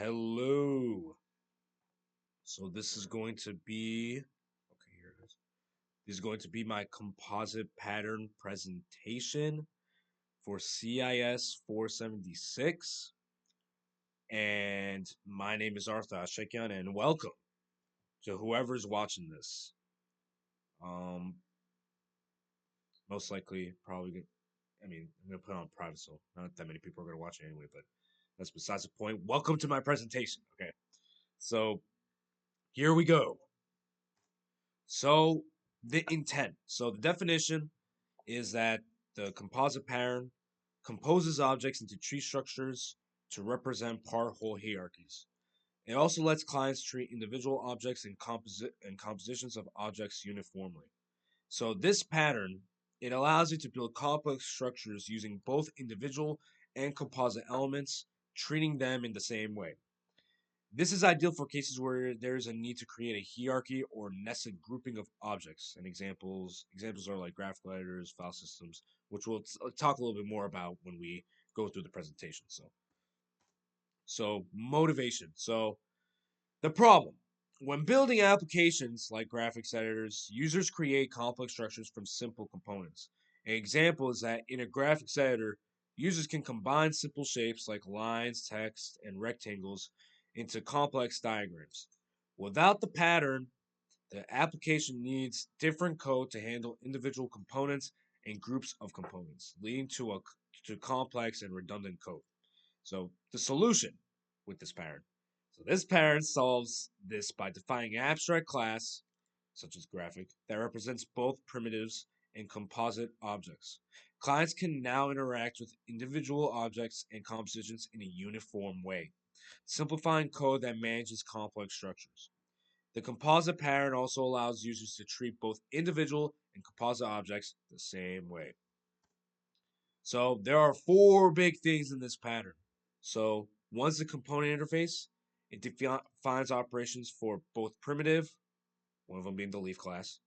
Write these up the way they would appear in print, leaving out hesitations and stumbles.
Hello. So this is going to be okay, here it is. This is going to be my composite pattern presentation for CIS 476. And my name is Arthur Ashekyan, and welcome to whoever's watching this. Um, Most likely, probably. I'm gonna put it on private, so not that many people are gonna watch it anyway. But that's besides the point. Welcome to my presentation. Okay, so here we go. So the intent. So the definition is that the composite pattern composes objects into tree structures to represent part-whole hierarchies. It also lets clients treat individual objects and compositions of objects uniformly. So this pattern, it allows you to build complex structures using both individual and composite elements, treating them in the same way. This is ideal for cases where there is a need to create a hierarchy or nested grouping of objects. And examples are like graphical editors, file systems, which we'll talk a little bit more about when we go through the presentation. So motivation. So the problem when building applications like graphics editors, users create complex structures from simple components. An example is that in a graphics editor, users can combine simple shapes like lines, text, and rectangles into complex diagrams. Without the pattern, the application needs different code to handle individual components and groups of components, leading to complex and redundant code. So the solution with this pattern. So this pattern solves this by defining an abstract class, such as graphic, that represents both primitives and composite objects. Clients can now interact with individual objects and compositions in a uniform way, simplifying code that manages complex structures. The composite pattern also allows users to treat both individual and composite objects the same way. So there are four big things in this pattern. So one's the component interface. It defines operations for both primitive, one of them being the leaf class,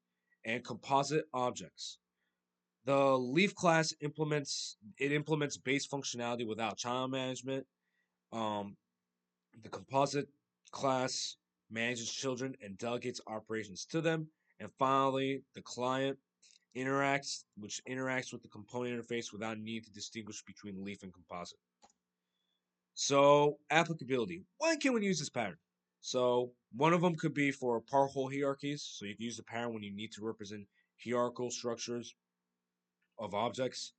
and composite objects. The leaf class implements base functionality without child management. Um, the composite class manages children and delegates operations to them. And finally, the client interacts with the component interface without need to distinguish between leaf and composite. So applicability. When can we use this pattern? So one of them could be for part-whole hierarchies. So you can use the pattern when you need to represent hierarchical structures of objects.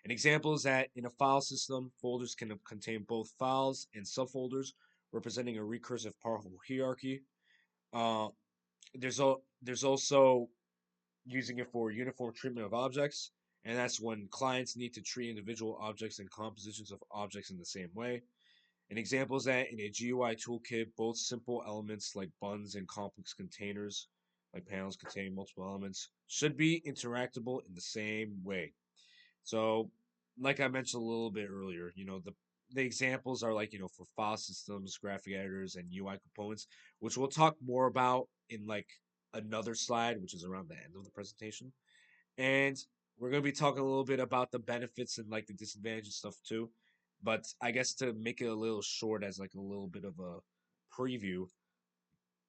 An example is that in a file system, folders can contain both files and subfolders, representing a recursive part-whole hierarchy. Uh, there's also using it for uniform treatment of objects, and that's when clients need to treat individual objects and compositions of objects in the same way. An example is that in a GUI toolkit, both simple elements like buttons and complex containers, like panels containing multiple elements, should be interactable in the same way. So, like I mentioned a little bit earlier, the examples are like for file systems, graphic editors, and UI components, which we'll talk more about in like another slide, which is around the end of the presentation. And we're gonna be talking a little bit about the benefits and like the disadvantages stuff too. But I guess to make it a little short as like a little bit of a preview,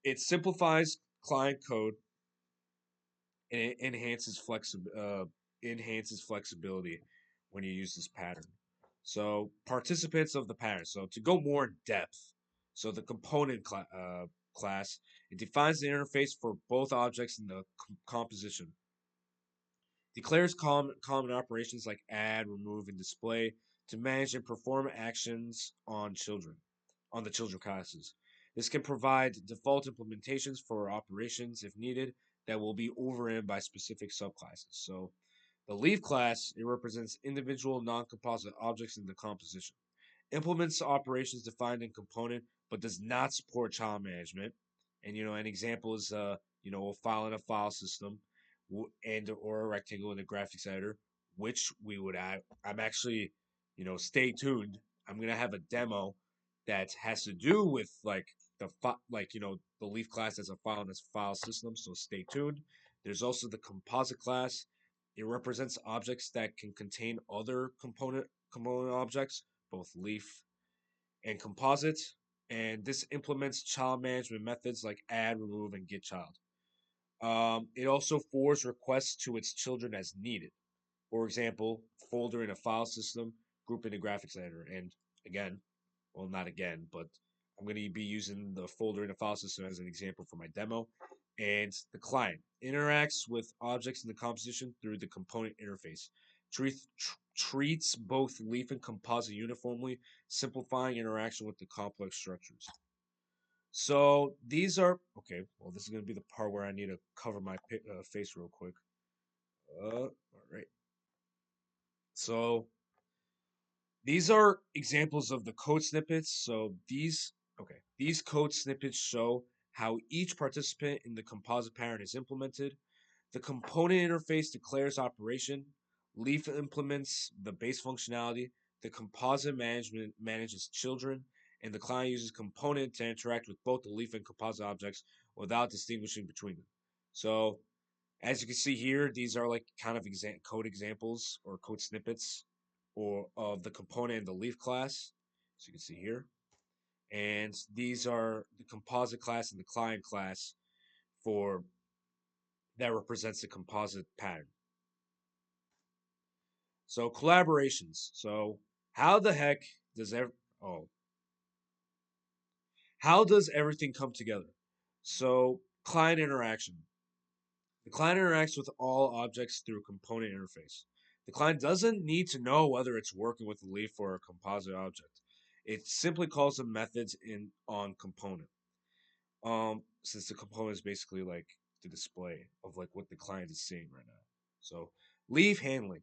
it simplifies client code and it enhances flexibility when you use this pattern. So participants of the pattern. So to go more in depth, so the class, it defines the interface for both objects in the composition. Declares common operations like add, remove, and display to manage and perform actions on the children classes. This can provide default implementations for operations if needed that will be overridden by specific subclasses. So the leaf class, it represents individual non-composite objects in the composition. Implements operations defined in component, but does not support child management. And an example is a file in a file system and or a rectangle in a graphics editor, which we would add. I'm actually, stay tuned. I'm gonna have a demo that has to do with like the leaf class as a file in this file system. So stay tuned. There's also the composite class. It represents objects that can contain other component objects, both leaf and composite. and this implements child management methods like add, remove, and get child. It also forwards requests to its children as needed. For example, folder in a file system, group in a graphics editor. And again, well, not again, but I'm going to be using the folder in a file system as an example for my demo. And the client interacts with objects in the composition through the component interface. Treats both leaf and composite uniformly, simplifying interaction with the complex structures. So these are okay. Well, this is going to be the part where I need to cover my face real quick. All right. So these are examples of the code snippets. These code snippets show how each participant in the composite pattern is implemented. The component interface declares operation. Leaf implements the base functionality. The composite management manages children, and the client uses component to interact with both the leaf and composite objects without distinguishing between them. So, as you can see here, these are like kind of code examples or code snippets or of the component and the leaf class. So you can see here. And these are the composite class and the client class for that represents the composite pattern. So collaborations. So how the heck does oh how does everything come together? So client interaction. The client interacts with all objects through a component interface. The client doesn't need to know whether it's working with a leaf or a composite object. It simply calls the methods in on component. Since the component is basically like the display of like what the client is seeing right now. So leaf handling.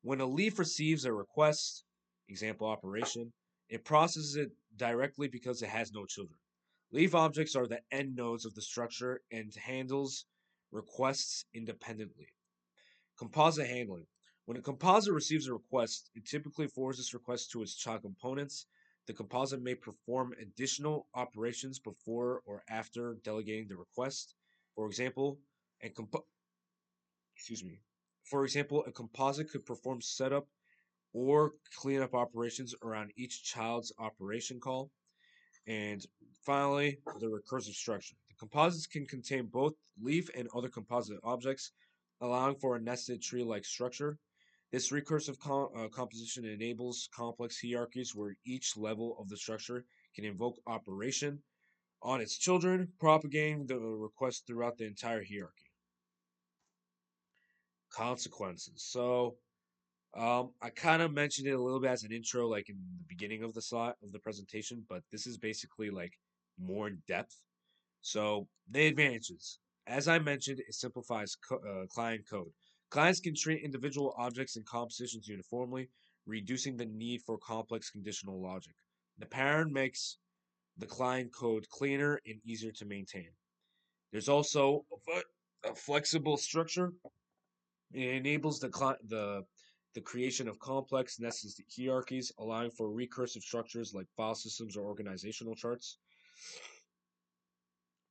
When a leaf receives a request, example operation, it processes it directly because it has no children. Leaf objects are the end nodes of the structure and handles requests independently. Composite handling. When a composite receives a request, it typically forwards this request to its child components. The composite may perform additional operations before or after delegating the request. For example, a compo- excuse me. For example, a composite could perform setup or cleanup operations around each child's operation call. And finally, the recursive structure. The composites can contain both leaf and other composite objects, allowing for a nested tree-like structure. This recursive composition enables complex hierarchies where each level of the structure can invoke operation on its children, propagating the request throughout the entire hierarchy. Consequences. I kind of mentioned it a little bit as an intro, like in the beginning of the slide of the presentation, but this is basically like more in depth. So the advantages, as I mentioned, it simplifies client code. Clients can treat individual objects and compositions uniformly, reducing the need for complex conditional logic. The pattern makes the client code cleaner and easier to maintain. There's also a flexible structure. It enables the creation of complex nested hierarchies, allowing for recursive structures like file systems or organizational charts.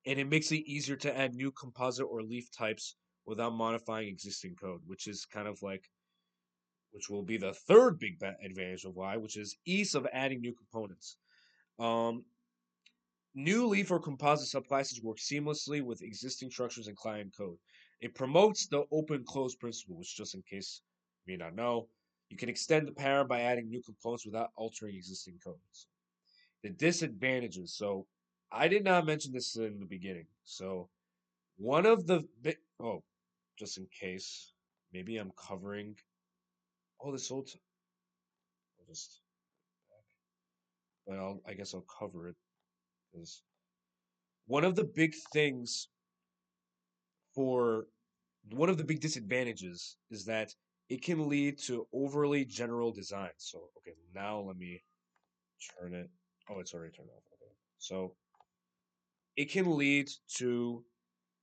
And it makes it easier to add new composite or leaf types without modifying existing code, which is kind of like which will be the third big advantage of Y, which is ease of adding new components. Um, New leaf or composite subclasses work seamlessly with existing structures and client code. It promotes the open close principle, which, just in case you may not know, you can extend the pattern by adding new components without altering existing codes. The disadvantages. So, I did not mention this in the beginning. So, one of the just in case, maybe I'm covering. Oh, this whole. I'll just, but I guess I'll cover it because one of the big things for one of the big disadvantages is that it can lead to overly general design. So, okay, now let me turn it. Oh, it's already turned off. Okay. So, it can lead to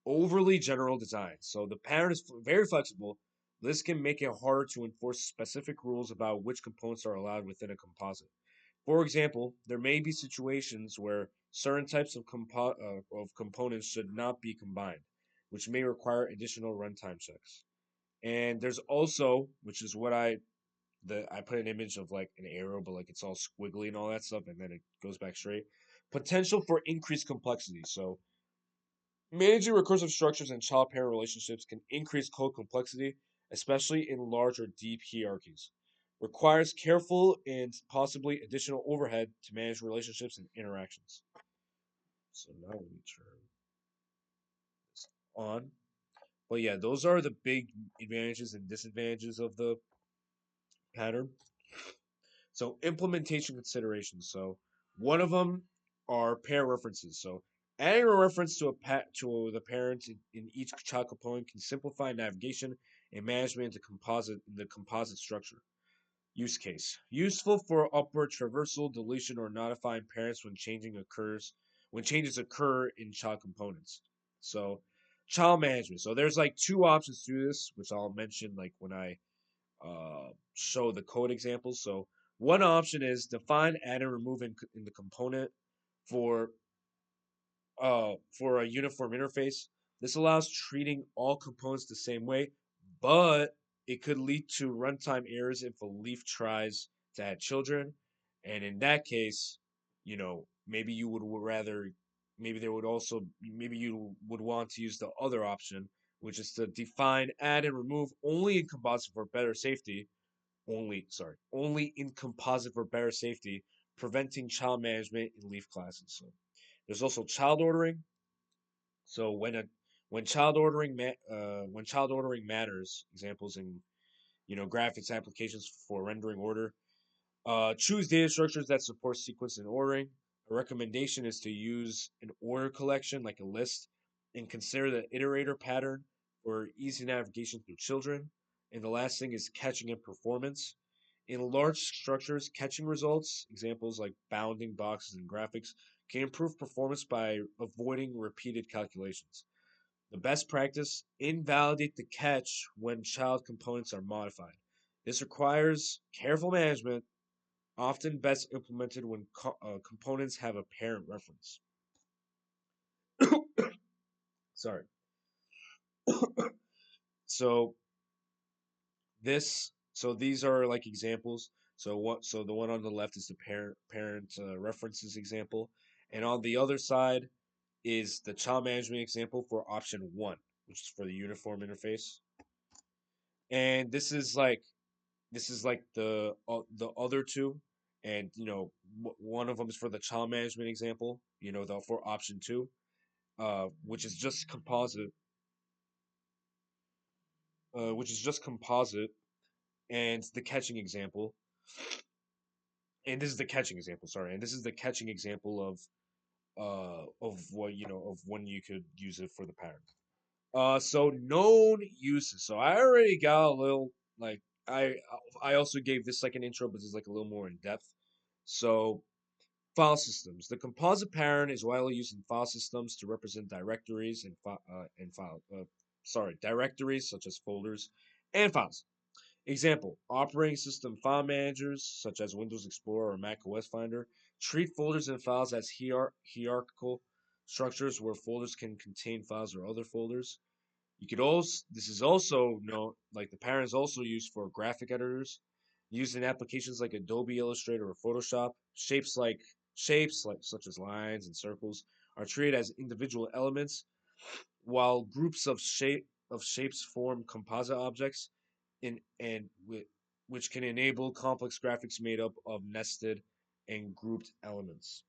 overly general design. So, the pattern is very flexible. This can make it harder to enforce specific rules about which components are allowed within a composite. For example, there may be situations where certain types of components should not be combined, which may require additional runtime checks. And there's also, which is what I put an image of like an arrow, but like it's all squiggly and all that stuff, and then it goes back straight. Potential for increased complexity. So, managing recursive structures and child parent relationships can increase code complexity, especially in large or deep hierarchies. Requires careful and possibly additional overhead to manage relationships and interactions. So, now let me turn this on. But yeah, those are the big advantages and disadvantages of the pattern. So implementation considerations. So one of them are pair references. So adding a reference to the parent in each child component can simplify navigation and management into the composite structure. Use case. Useful for upward traversal, deletion, or notifying parents when changes occur in child components. So child management. So there's like two options to this, which I'll mention like when I show the code examples. So one option is define, add, and remove in the component for for a uniform interface. This allows treating all components the same way, but it could lead to runtime errors if a leaf tries to add children. And in that case, maybe you would rather, maybe you would want to use the other option, which is to define, add, and remove only in composite for better safety. Only in composite for better safety, preventing child management in leaf classes. So there's also child ordering. So when child ordering matters, examples in graphics applications for rendering order. Choose data structures that support sequence and ordering. A recommendation is to use an order collection like a list and consider the iterator pattern for easy navigation through children. And the last thing is catching and performance. In large structures, catching results, examples like bounding boxes and graphics, can improve performance by avoiding repeated calculations. The best practice, invalidate the catch when child components are modified. This requires careful management, often best implemented when components have a parent reference. Sorry. So these are like examples. So the one on the left is the parent references example, and on the other side is the child management example for option one, which is for the uniform interface. And this is like the other two, and one of them is for the child management example. For option two, which is just composite, and the catching example. And this is the catching example. Sorry, and this is the catching example of what of when you could use it for the pattern. So known uses. So I already got a little like I also gave this like an intro, but this is like a little more in depth. So file systems. The composite pattern is widely used in file systems to represent directories directories such as folders and files. Example: operating system file managers such as Windows Explorer or Mac OS Finder treat folders and files as hierarchical structures where folders can contain files or other folders. This is also known, like the pattern is also used for graphic editors, used in applications like Adobe Illustrator or Photoshop. Shapes like such as lines and circles are treated as individual elements, while groups of shapes form composite objects which can enable complex graphics made up of nested and grouped elements.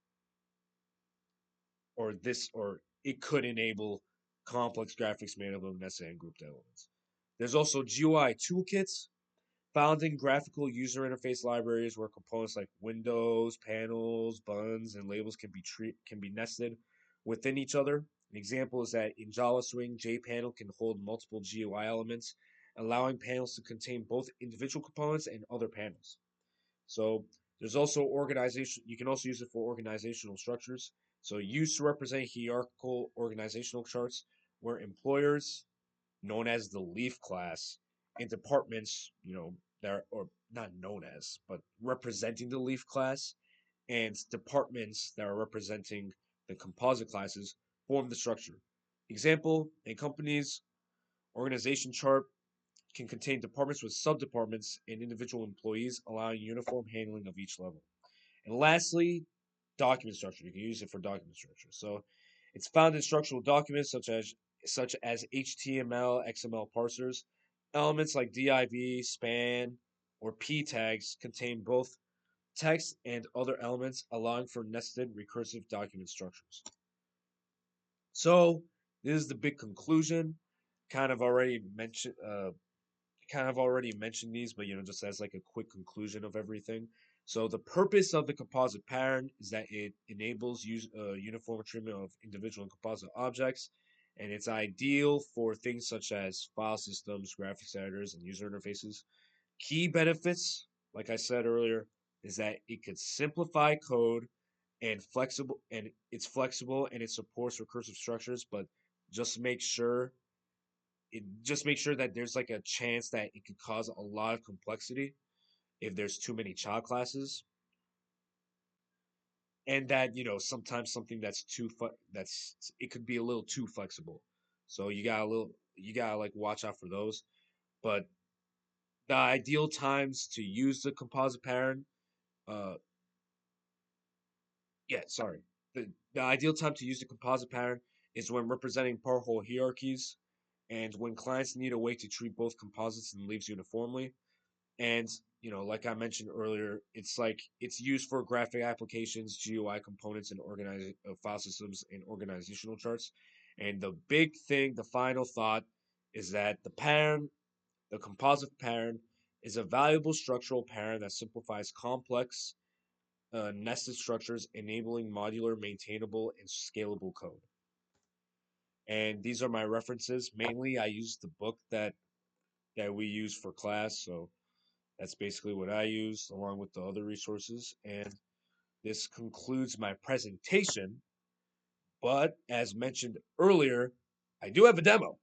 Or it could enable complex graphics made up of nested and grouped elements. There's also GUI toolkits found in graphical user interface libraries where components like windows, panels, buttons, and labels can be nested within each other. An example is that in Java Swing, JPanel can hold multiple GUI elements, allowing panels to contain both individual components and other panels. So there's also organization. You can also use it for organizational structures. So used to represent hierarchical organizational charts where employers, known as the leaf class, and departments, that are, or not known as, but representing the leaf class, and departments that are representing the composite classes form the structure. Example: a company's organization chart can contain departments with subdepartments and individual employees, allowing uniform handling of each level. And lastly, document structure. You can use it for document structure. So it's found in structural documents such as HTML, XML parsers. Elements like div, span, or p tags contain both text and other elements, allowing for nested recursive document structures. So this is the big conclusion. Kind of already mentioned. These, but just as like a quick conclusion of everything. So the purpose of the composite pattern is that it enables uniform treatment of individual and composite objects, and it's ideal for things such as file systems, graphics editors, and user interfaces. Key benefits, like I said earlier, is that it could simplify code and it's flexible and it supports recursive structures, but just make sure that there's like a chance that it could cause a lot of complexity if there's too many child classes, and that sometimes something that's it could be a little too flexible. So you gotta like watch out for those. But the ideal times to use the composite pattern, uh, yeah, sorry, the ideal time to use the composite pattern is when representing part whole hierarchies, and when clients need a way to treat both composites and leaves uniformly. And like I mentioned earlier, it's used for graphic applications, GUI components, and organizing file systems and organizational charts. And the big thing, the final thought, is that the composite pattern, is a valuable structural pattern that simplifies complex, nested structures, enabling modular, maintainable, and scalable code. And these are my references. Mainly, I use the book that we use for class, so that's basically what I use along with the other resources. And this concludes my presentation. But as mentioned earlier, I do have a demo.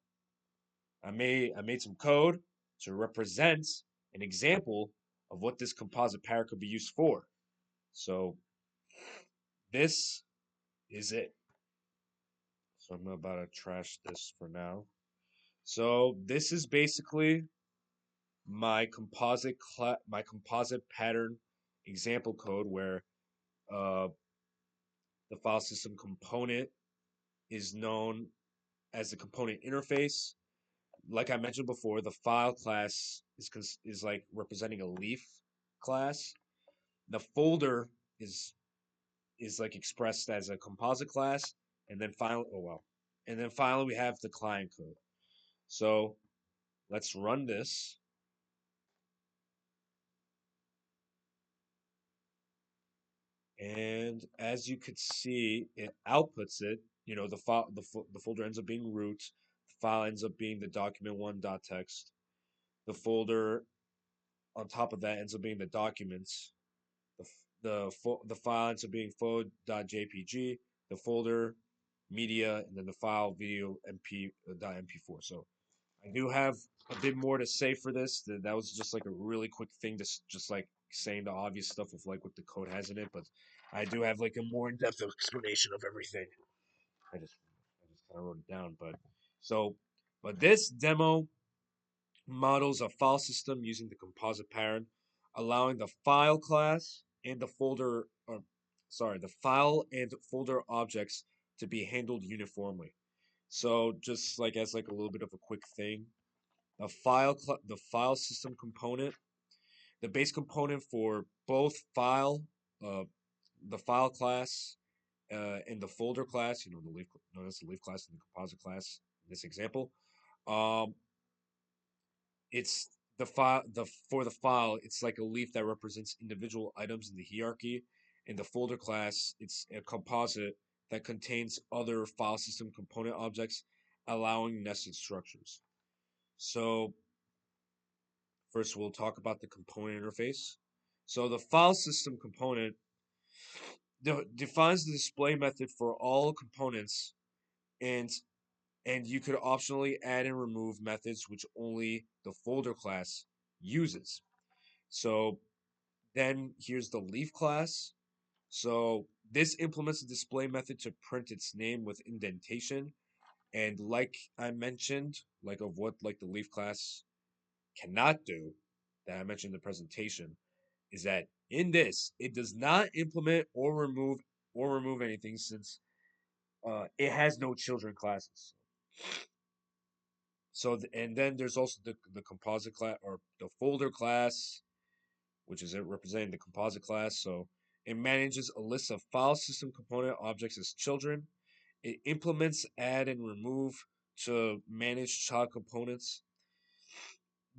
I made some code to represent an example of what this composite pattern could be used for. So this is it. So I'm about to trash this for now. So this is basically my composite pattern example code where uh, the file system component is known as the component interface. Like I mentioned before, the file class is like representing a leaf class. The folder is is like expressed as a composite class, and then finally we have the client code. So let's run this, and as you could see, it outputs it. The folder ends up being root. The file ends up being the document1.txt. The folder on top of that ends up being the documents. The file ends up being photo.jpg, the folder media, and then the file video mp.mp4. So I do have a bit more to say for this. That was just like a really quick thing to just like saying the obvious stuff of like what the code has in it, but I do have like a more in-depth explanation of everything. I just kind of wrote it down, but this demo models a file system using the composite pattern, allowing the file class and the folder, or sorry, the file and folder objects to be handled uniformly. So just like as like a little bit of a quick thing, the file system component, the base component for both uh, the file class, and the folder class, the leaf, known as the leaf class and the composite class in this example. Um, it's the file the For the file, it's like a leaf that represents individual items in the hierarchy. In the folder class, it's a composite that contains other file system component objects, allowing nested structures. So first we'll talk about the component interface. So the file system component defines the display method for all components, and you could optionally add and remove methods which only the folder class uses. So then here's the leaf class. So this implements the display method to print its name with indentation. And like I mentioned, like of what like the leaf class cannot do, that I mentioned in the presentation, is that in this, it does not implement or remove or remove anything since it has no children classes. So and then there's also the composite class or the folder class, which is it representing the composite class. So it manages a list of file system component objects as children. It implements add and remove to manage child components.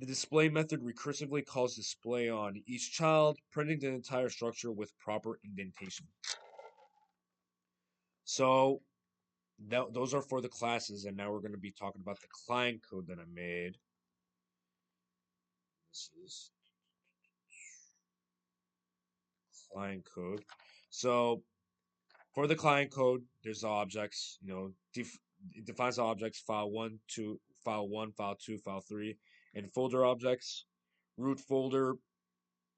The display method recursively calls display on each child, printing the entire structure with proper indentation. So those are for the classes, and now we're going to be talking about the client code that I made. This is client code. So for the client code, there's the objects. It defines the objects file one, two, file one, file two, file three, and folder objects, root folder,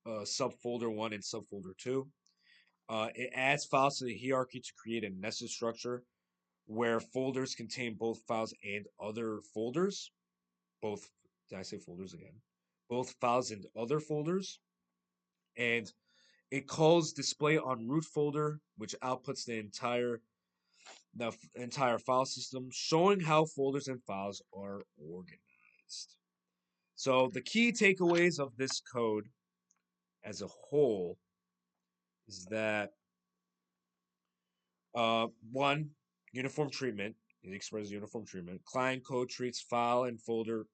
subfolder one, and subfolder two. It adds files to the hierarchy to create a nested structure where folders contain both files and other folders. Both, did I say folders again? Both files and other folders. And it calls display on root folder, which outputs the entire file system, showing how folders and files are organized. So the key takeaways of this code as a whole is that one, uniform treatment. It expresses uniform treatment. Client code treats file and folder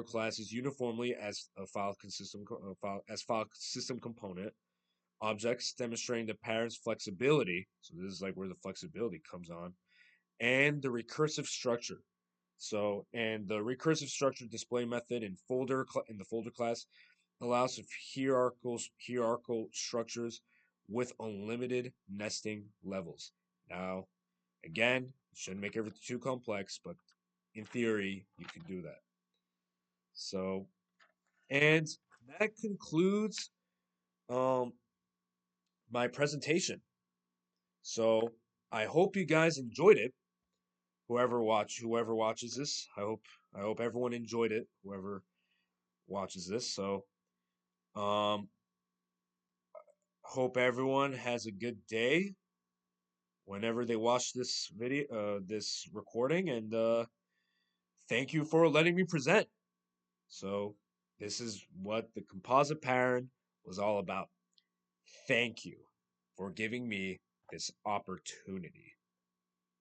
classes uniformly as a file system component. Objects demonstrating the parent's flexibility. So this is like where the flexibility comes on, and the recursive structure. And the recursive structure display method in the folder class allows of hierarchical structures with unlimited nesting levels. Now, again, it shouldn't make everything too complex, but in theory, you can do that. So, and that concludes um, my presentation. So, I hope you guys enjoyed it. Whoever watches this, I hope everyone enjoyed it. Whoever watches this, so um, hope everyone has a good day whenever they watch this recording, and thank you for letting me present. So, this is what the composite parent was all about. Thank you for giving me this opportunity.